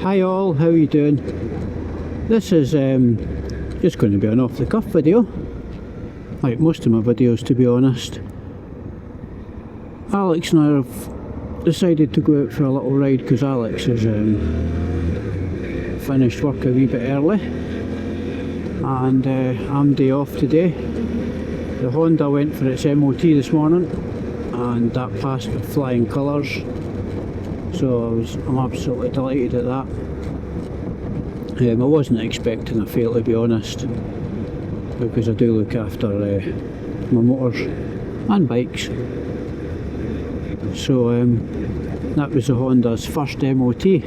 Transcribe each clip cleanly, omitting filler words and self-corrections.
Hi all, how are you doing? This is just going to be an off the cuff video, like most of my videos to be honest. Alex and I have decided to go out for a little ride because Alex has finished work a wee bit early and I'm day off today. The Honda went for its MOT this morning and that passed with flying colours, so I'm absolutely delighted at that. I wasn't expecting a fail, to be honest, because I do look after my motors and bikes. So that was the Honda's first MOT.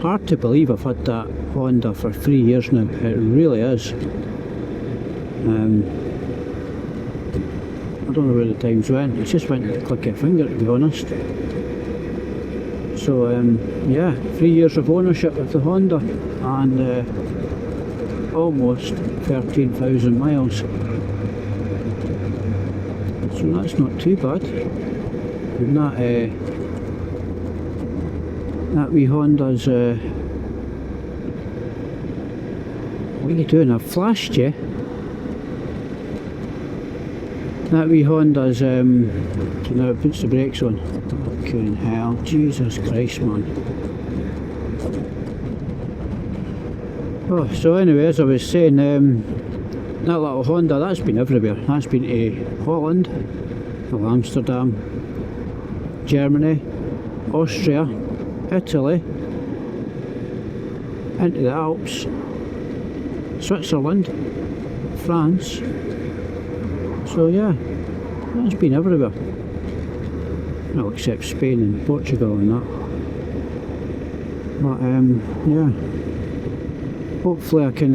Hard to believe I've had that Honda for 3 years now, it really is. I don't know where the time's went, it just went at the click of a finger, to be honest. So yeah, 3 years of ownership of the Honda and almost 13,000 miles. So that's not too bad. And that wee Honda's what are you doing? I've flashed you. That wee Honda's now it puts the brakes on. Fucking hell, Jesus Christ, man. Oh, so anyway, as I was saying, that little Honda, that's been everywhere. That's been to Holland, well, Amsterdam, Germany, Austria, Italy, into the Alps, Switzerland, France. So yeah, that's been everywhere. Well, except Spain and Portugal and that. But yeah, hopefully I can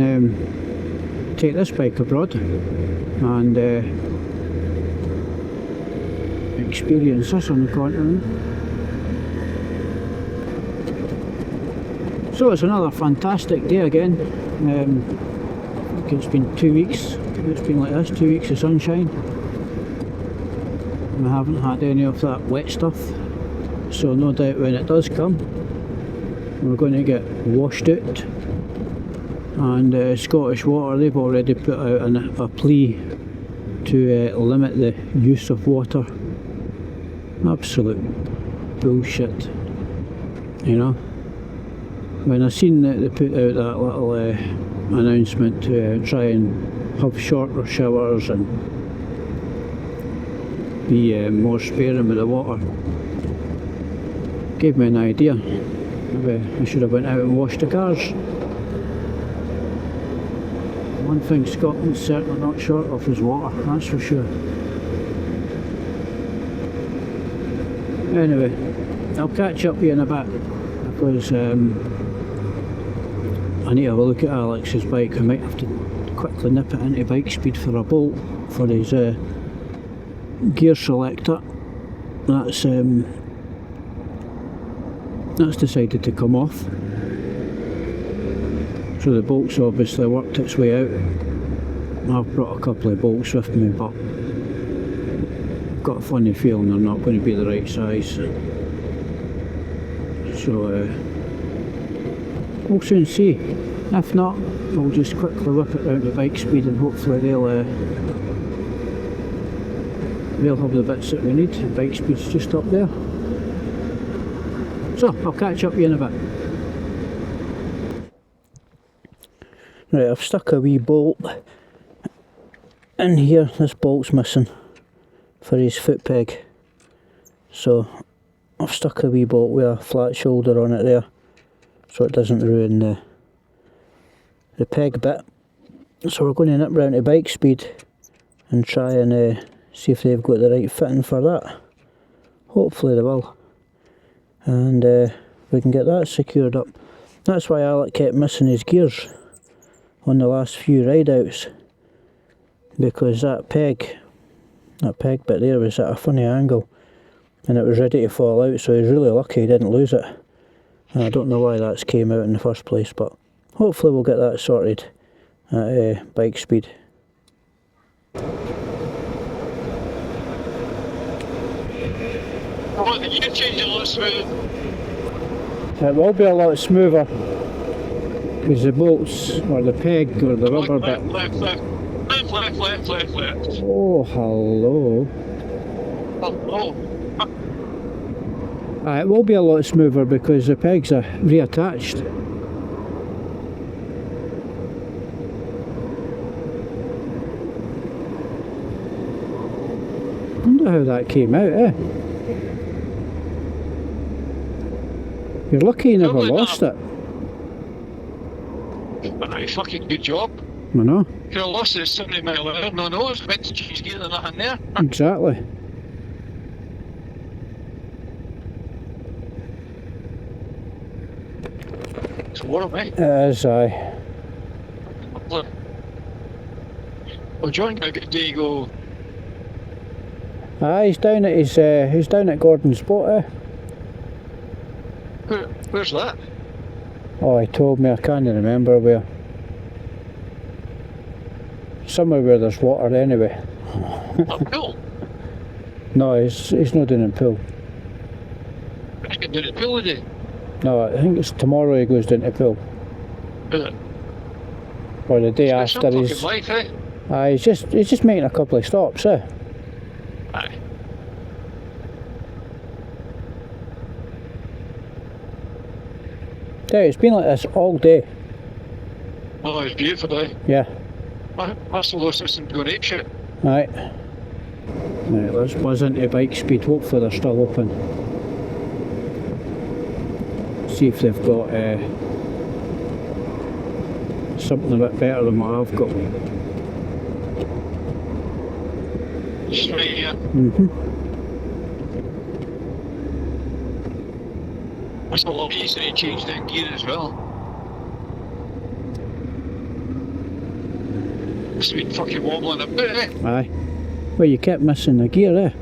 take this bike abroad and experience this on the continent. So it's another fantastic day again. I think it's been 2 weeks. It's been like this, 2 weeks of sunshine. We haven't had any of that wet stuff, so no doubt when it does come we're going to get washed out. And Scottish Water, they've already put out a plea to limit the use of water. Absolute bullshit, you know. When I seen that they put out that little announcement to try and have shorter showers and be more sparing with the water, gave me an idea. Maybe I should have went out and washed the cars. One thing Scotland's certainly not short of is water, that's for sure. Anyway, I'll catch up with you in a bit because I need to have a look at Alex's bike. I might have to quickly nip it into Bikespeed for a bolt for his gear selector. That's decided to come off. So the bolt's obviously worked its way out. I've brought a couple of bolts with me, but I've got a funny feeling they're not going to be the right size. So we'll soon see. If not, we'll just quickly whip it round to Bikespeed and hopefully they'll have the bits that we need. Bikespeed's just up there. So I'll catch up with you in a bit. Right, I've stuck a wee bolt in here. This bolt's missing for his foot peg, so I've stuck a wee bolt with a flat shoulder on it there so it doesn't ruin the peg bit. So we're going to nip round to Bikespeed and try and see if they've got the right fitting for that. Hopefully they will, and we can get that secured up. That's why Alec kept missing his gears on the last few ride outs, because that peg bit there was at a funny angle and it was ready to fall out, so he's really lucky he didn't lose it. And I don't know why that's came out in the first place, but hopefully we'll get that sorted at Bikespeed. Oh, the gear change a lot smooth. It will be a lot smoother because the bolts or the peg or the rubber bit. Left. Oh, hello. Oh. It will be a lot smoother because the pegs are reattached. Wonder how that came out, eh? You're lucky you never lost it. Right, fucking good job. I know. Could have lost it at 70 mile an hour, no nose, went to cheese gear and nothing there. Exactly. It's warm, eh? It is, aye. Well, John got a good day go. Aye, he's down at he's down at Gordon's boat, eh? Where's that? Oh, he told me, I can't remember where. Somewhere where there's water anyway. A pool? No, he's not doing a pool. He's getting down at the pool today. No, I think it's tomorrow he goes down to pool. Is it? Or the day It's got after some he's... fucking life, eh? Aye, he's just making a couple of stops, eh? Aye. Yeah, it's been like this all day. Oh, it's beautiful, eh? Yeah. My solar system going apeshit. Right. Right, let's buzz into Bikespeed. Hopefully they're still open. See if they've got something a bit better than what I've got. Just right here. That's a lot easier to change that gear as well. It's been fucking wobbling a bit, eh? Aye. Well, you kept missing the gear, eh?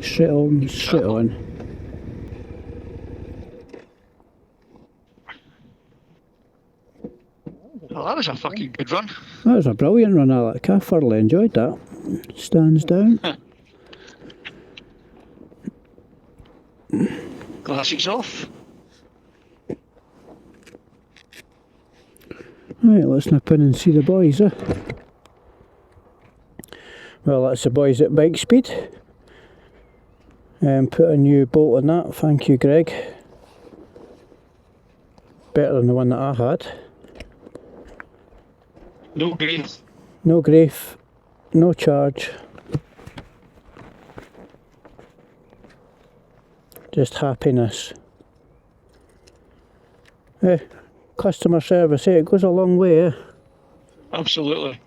Straight on, straight on. Well, that was a fucking good run. That was a brilliant run, Alec. I thoroughly enjoyed that. Stands down. Glasses off. Right, let's nip in and see the boys, eh? Well, that's the boys at Bikespeed. Put a new bolt on that, thank you Greg. Better than the one that I had. No grief. No grief, no charge. Just happiness. Customer service, it goes a long way, eh? Absolutely.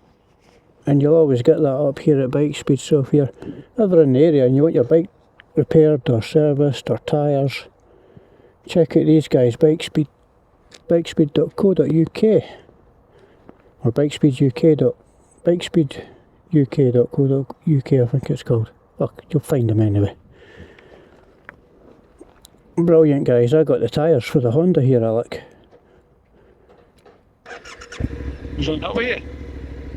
And you'll always get that up here at Bikespeed, so if you're ever in the area and you want your bike repaired or serviced or tyres, check out these guys, Bikespeed, bikespeed.co.uk or bikespeeduk.co.uk, I think it's called. Oh, you'll find them anyway. Brilliant guys. I got the tyres for the Honda here, Alec. Was on that way?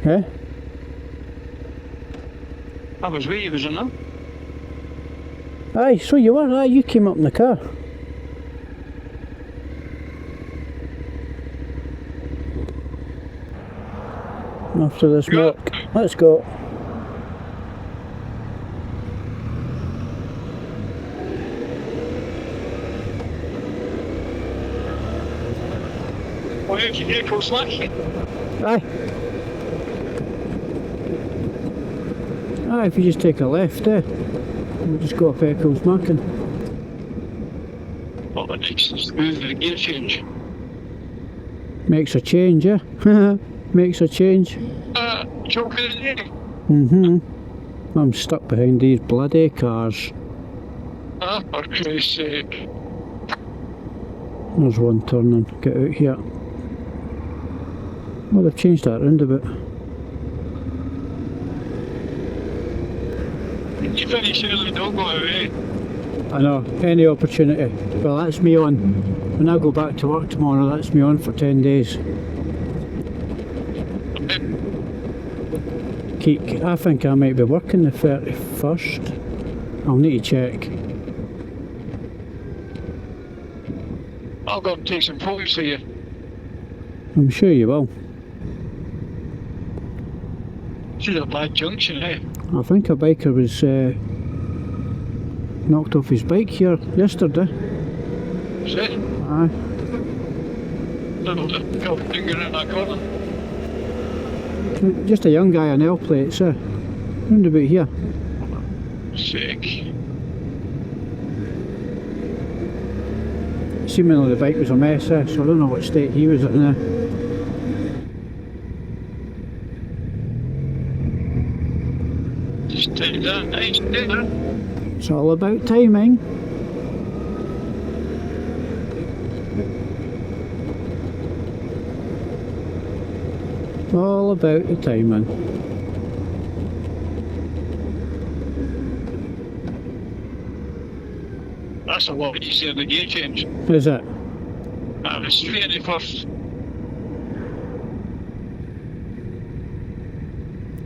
Eh? I was with you, was on that? Aye, so you were, aye, you came up in the car. After this walk, let's go. Oh, you vehicle slash? Aye. Aye, if you just take a left there, we'll just go up Eccles Mackin. Oh, the next smooth with the gear change. Makes a change, yeah? Makes a change. Choke of the day. I'm stuck behind these bloody cars. For Christ's sake. There's one turning, get out here. Well, they've changed that round a bit. You finish early, don't go away. I know, any opportunity. Well, that's me on. When I go back to work tomorrow, that's me on for 10 days. Keek, I think I might be working the 31st. I'll need to check. I'll go and take some photos for you. I'm sure you will. She's a bad junction, eh? I think a biker was knocked off his bike here yesterday. Is it? Aye. Little difficult finger in that corner. Just a young guy on L plates, round about here. Sick. Seemingly the bike was a mess, so I don't know what state he was in. Just take that nice dinner. It's all about timing. All about the timing. That's a lot easier than the gear change. Is it? I was straight in the first.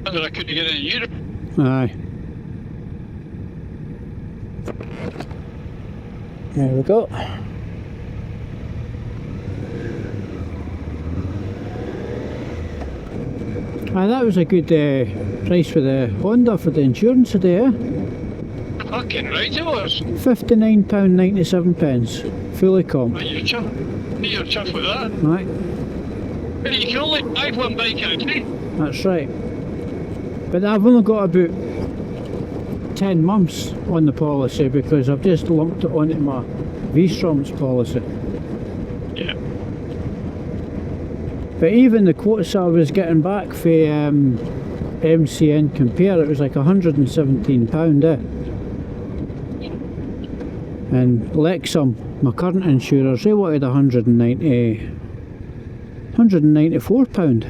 And then I couldn't get in Europe. Aye. There we go. Aye, that was a good price for the Honda for the insurance today, Fucking right it was. £59.97, fully comp. Are you chuff? You're chuffed with that. Right, But you can only drive one bike at a time. that's right. But I've only got about 10 months on the policy because I've just lumped it onto my V-Strom's policy. Yeah. But even the quotes I was getting back for MCN Compare, it was like £117, And Lexum, my current insurers, they wanted £194.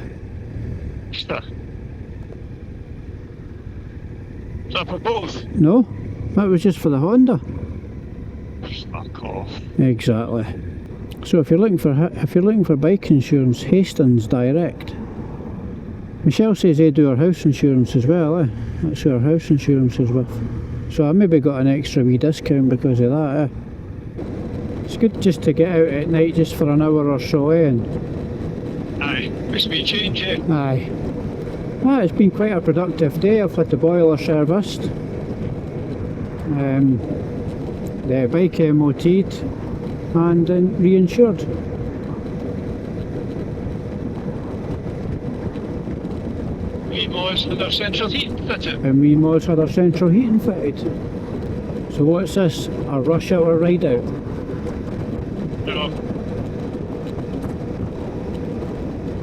Stuff. Is that for both? No, that was just for the Honda. Fuck off. Exactly. So if you're looking for bike insurance, Hastings Direct. Michelle says they do our house insurance as well, That's who our house insurance is with. So I maybe got an extra wee discount because of that, It's good just to get out at night just for an hour or so, And Aye. Must be a change, eh? aye. Ah, it's been quite a productive day. I've had the boiler serviced, the bike MOT'd, and reinsured. We boys with our central heat fitted. And we mods had our central heating fitted. So what's this? A rush hour ride out? You know.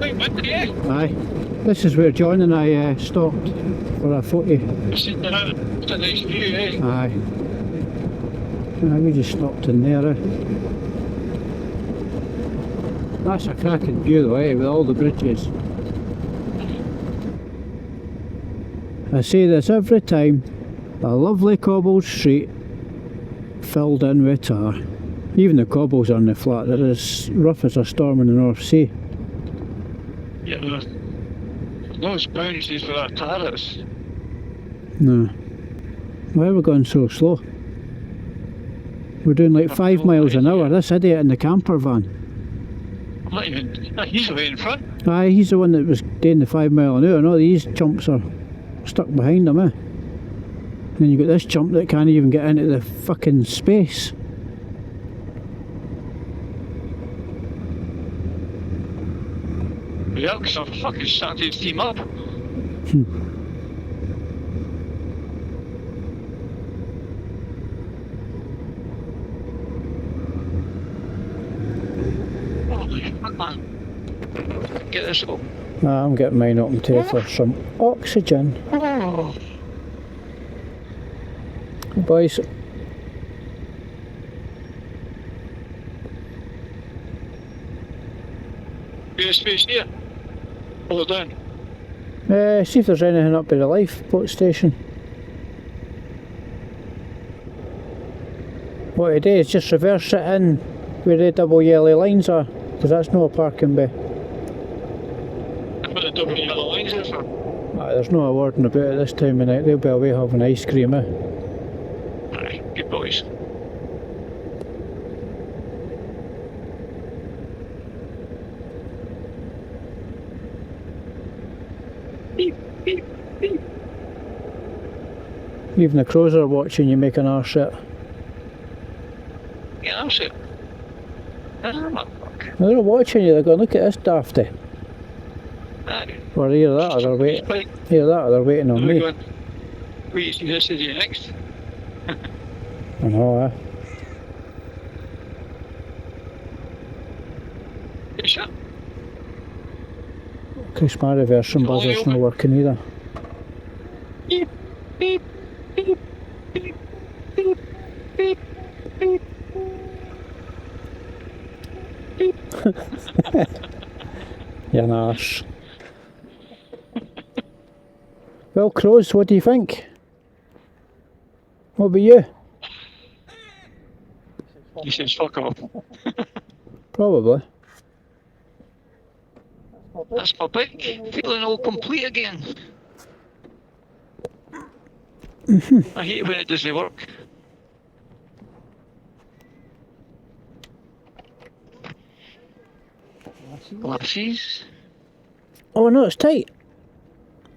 Wait, what? Yeah. Aye. This is where John and I stopped for a photo. It's a nice view, eh? Aye. We just stopped in there, That's a cracking view though, with all the bridges. I say this every time, a lovely cobbled street filled in with tar. Even the cobbles on the flat, they're as rough as a storm in the North Sea. Yeah, there's no boundaries for that terrace. No. Why are we going so slow? We're doing like 5 miles an hour, this idiot in the camper van. I'm not even. He's away in front. Aye, he's the one that was doing the 5 mile an hour, and all these chumps are stuck behind him, And then you got this chump that can't even get into the fucking space. Yeah, because I'm fucking starting his team up. Holy fuck, man. Get this up. I'm getting mine open too for some oxygen. Oh. Boys, Bit of space here. Pull it down. see if there's anything up by the lifeboat station. What I do is just reverse it in where the double yellow lines are, because that's not a parking bay. Put the double yellow lines in for. There's no awarding about it this time of night, they'll be away having ice cream, Aye, good boys. Even the crows are watching you make an arse it. Yeah, that's it. Fuck. They're not watching you, they're going, look at this dafty. Aye. Or either that or they're waiting. Right. Either that or they're waiting on We're me. going, wait, see this is you next. I know, eh? Good shot. Chris, my reversing buzzer's not working either. Beep, beep, beep, beep, beep, beep, beep, beep. You're an arse. Well, crows, what do you think? What about you? He says fuck off. Probably. That's my bike. Feeling all complete again. I hate it when it doesn't work. Glasses. Oh no, it's tight.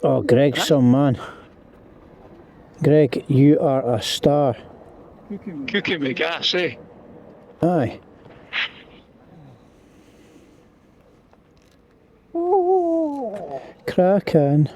Oh, Greg's some man. Greg, you are a star. Cooking with gas, eh? Aye. Cracking.